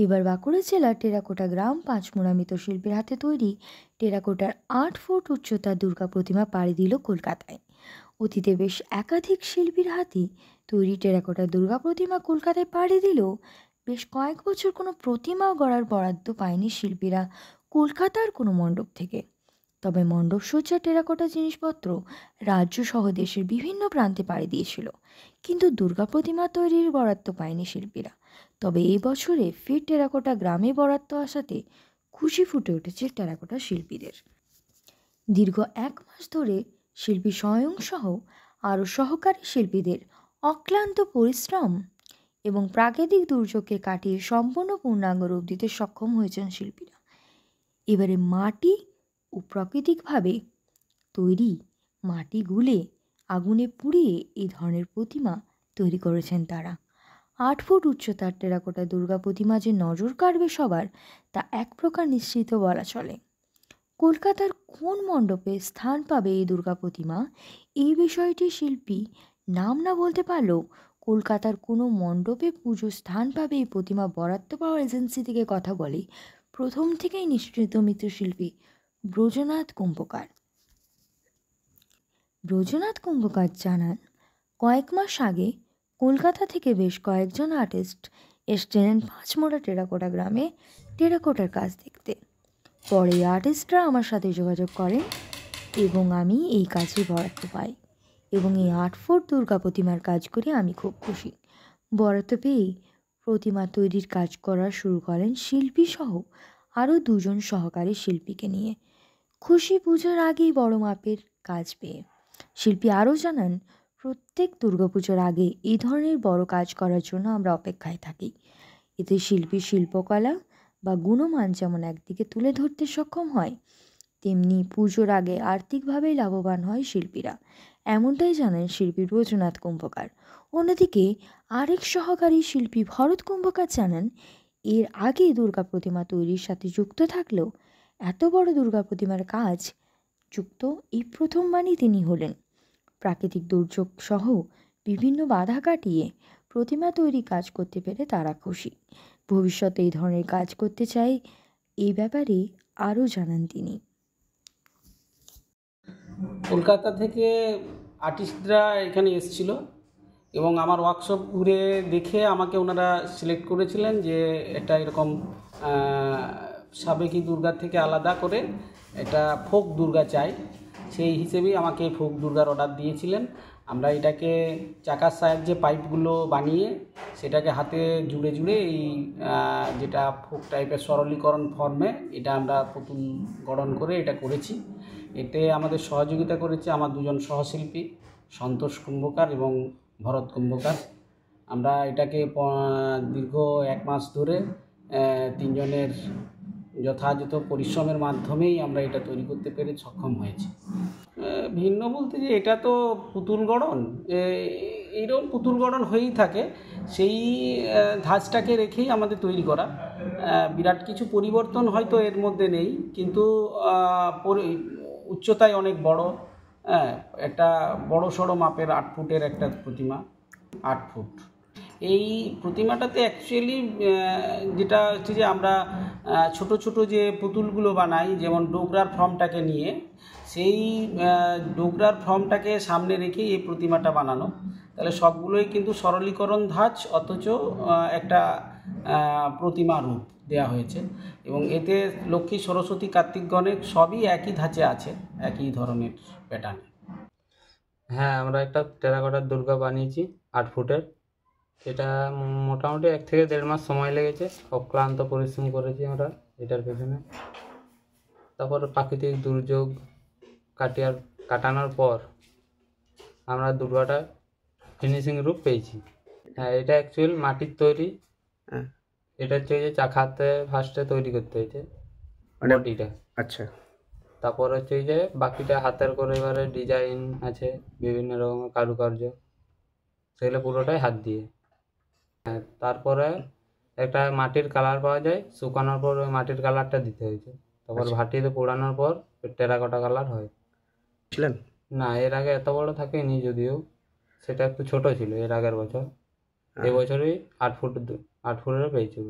এবার বাঁকুড়া জেলার টেরাকোটা গ্রাম পাঁচমোড়া মৃৎশিল্পীর হাতে তৈরি টেরাকোটার 8 ফুট উচ্চতার দুর্গা প্রতিমা পাড়ি দিল কলকাতায়। অতীতে বেশ একাধিক শিল্পীর হাতে তৈরি টেরাকোটা দুর্গা প্রতিমা কলকাতায় পাড়ি দিল বেশ কয়েক বছর কোনো প্রতিমা গড়ার বরাদ্দ পায়নি শিল্পীরা কলকাতার কোনো মণ্ডপ থেকে। তবে মণ্ডপসজ্জা টেরাকোটা জিনিসপত্র রাজ্য সহ দেশের বিভিন্ন প্রান্তে পাড়ি দিয়েছিল, কিন্তু দুর্গা প্রতিমা তৈরির বরাদ্দ পায়নি শিল্পীরা। তবে এই বছরে ফের টেরাকোটা গ্রামে বরাদ্দ আসাতে খুশি ফুটে উঠেছে টেরাকোটা শিল্পীদের। দীর্ঘ 1 মাস ধরে শিল্পী স্বয়ং সহ আরও সহকারী শিল্পীদের অক্লান্ত পরিশ্রম এবং প্রাকৃতিক দুর্যোগকে কাটিয়ে সম্পূর্ণ পূর্ণাঙ্গ রূপ দিতে সক্ষম হয়েছেন শিল্পীরা। এবারে মাটি ও প্রাকৃতিকভাবে তৈরি মাটি গুলে আগুনে পুড়িয়ে এই ধরনের প্রতিমা তৈরি করেছেন তারা। 8 ফুট উচ্চতার টেরাকোটা দুর্গা প্রতিমা যে নজর কাড়বে সবার, তা এক প্রকার নিশ্চিত বলা চলে। কলকাতার কোন মণ্ডপে স্থান পাবে এই দুর্গা প্রতিমা, এই বিষয়টি শিল্পী নাম না বলতে পারলেও কলকাতার কোনো মণ্ডপে পুজো স্থান পাবে এই প্রতিমা বরাদ্দ পাওয়ার এজেন্সি থেকে কথা বলে প্রথম থেকেই নিশ্চিত মৃৎশিল্পী ব্রজনাথ কুম্ভকার। ব্রজনাথ কুম্ভকার জানান, কয়েক মাস আগে কলকাতা থেকে বেশ কয়েকজন আর্টিস্ট এসছিলেন পাঁচমোড়া টেরাকোটা গ্রামে টেরাকোটার কাজ দেখতে। পরে আর্টিস্টরা আমার সাথে যোগাযোগ করেন এবং আমি এই কাজে বরাদ্দ পাই এবং এই 8 ফুট দুর্গা প্রতিমার কাজ করে আমি খুব খুশি। বরাদ্দ পেয়ে প্রতিমা তৈরির কাজ করা শুরু করেন শিল্পী সহ আরও 2জন সহকারী শিল্পীকে নিয়ে। খুশি পুজোর আগেই বড় মাপের কাজ পেয়ে। শিল্পী আরও জানান, প্রত্যেক দুর্গাপুজোর আগে এই ধরনের বড় কাজ করার জন্য আমরা অপেক্ষায় থাকি। এতে শিল্পীর শিল্পকলা বা গুণমান যেমন একদিকে তুলে ধরতে সক্ষম হয়, তেমনি পুজোর আগে আর্থিকভাবেই লাভবান হয় শিল্পীরা, এমনটাই জানান শিল্পী ব্রজনাথ কুম্ভকার। অন্যদিকে আরেক সহকারী শিল্পী ভরত কুম্ভকার জানান, এর আগে দুর্গা প্রতিমা তৈরির সাথে যুক্ত থাকলেও এত বড় দুর্গা প্রতিমার কাজ যুক্ত এই প্রথমবারই তিনি হলেন। প্রাকৃতিক দুর্যোগ সহ বিভিন্ন বাধা কাটিয়ে প্রতিমা তৈরি কাজ করতে পেরে তারা খুশি। ভবিষ্যতে এই ধরনের কাজ করতে চাই, এই ব্যাপারে আরও জানান তিনি। কলকাতা থেকে আর্টিস্টরা এখানে এসেছিল এবং আমার ওয়ার্কশপ ঘুরে দেখে আমাকে ওনারা সিলেক্ট করেছিলেন যে এটা এরকম সাবেকি দুর্গার থেকে আলাদা করে একটা ফোক দুর্গা চাই, সেই হিসেবেই আমাকে ফোক দুর্গার অর্ডার দিয়েছিলেন। আমরা এটাকে চাকার সাহায্যে পাইপগুলো বানিয়ে সেটাকে হাতে জুড়ে জুড়ে এই যেটা ফোক টাইপের সরলীকরণ ফর্মে এটা আমরা পুতুল গড়ন করে এটা করেছি। এতে আমাদের সহযোগিতা করেছে আমার 2জন সহশিল্পী সন্তোষ কুম্ভকার এবং ভরত কুম্ভকার। আমরা এটাকে দীর্ঘ 1 মাস ধরে 3জনের যথাযথ পরিশ্রমের মাধ্যমেই আমরা এটা তৈরি করতে পেরে সক্ষম হয়েছি। ভিন্ন বলতে যে এটা তো পুতুল গড়ন, এইরকম পুতুল গড়ন হয়েই থাকে, সেই ধাঁচটাকে রেখেই আমাদের তৈরি করা। বিরাট কিছু পরিবর্তন হয়তো এর মধ্যে নেই, কিন্তু উচ্চতায় অনেক বড়, একটা বড় সড়ো মাপের 8 ফুটের একটা প্রতিমা। 8 ফুট এই প্রতিমাটাতে অ্যাকচুয়ালি যেটা হচ্ছে যে আমরা ছোট ছোট যে পুতুলগুলো বানাই, যেমন ডোগরার ফর্মটাকে নিয়ে, সেই ডোগরার ফর্মটাকে সামনে রেখে এই প্রতিমাটা বানানো। তাহলে সবগুলোই কিন্তু সরলীকরণ ধাঁচ, অথচ একটা প্রতিমা রূপ দেওয়া হয়েছে এবং এতে লক্ষ্মী, সরস্বতী, কার্তিক, গণেশ সবই একই ধাঁচে আছে, একই ধরনের প্যাটার্নে। হ্যাঁ, আমরা একটা টেরাকোটার দুর্গা বানিয়েছি 8 ফুটের। এটা মোটামুটি 1 থেকে 1.5 মাস সময় লেগেছে। অক্লান্ত পরিশ্রম করেছি আমরা এটার পেছনে। তারপর প্রাকৃতিক দুর্যোগ কাটানোর পর আমরা দুর্গাটা ফিনিশিং রূপ পেয়েছি। হ্যাঁ, এটা অ্যাকচুয়াল মাটির তৈরি। এটা হচ্ছে যে চাকাতে ফার্স্টে তৈরি করতে হয়েছে বডিটা। আচ্ছা, তারপর হচ্ছে যে বাকিটা হাতের করে, এবারে ডিজাইন আছে বিভিন্ন রকমের কারুকার্য, সেগুলো পুরোটাই হাত দিয়ে। হ্যাঁ, তারপরে একটা মাটির কালার পাওয়া যায়, শুকানোর পর ওই মাটির কালারটা দিতে হয়েছে। তারপর ভাটিতে পোড়ানোর পর টেরাকোটা কালার হয়। ছিলেন না, এর আগে এত বড় থাকেনি, যদিও সেটা একটু ছোট ছিল এর আগের বছর। এবছরই 8 ফুটের পেয়েছি।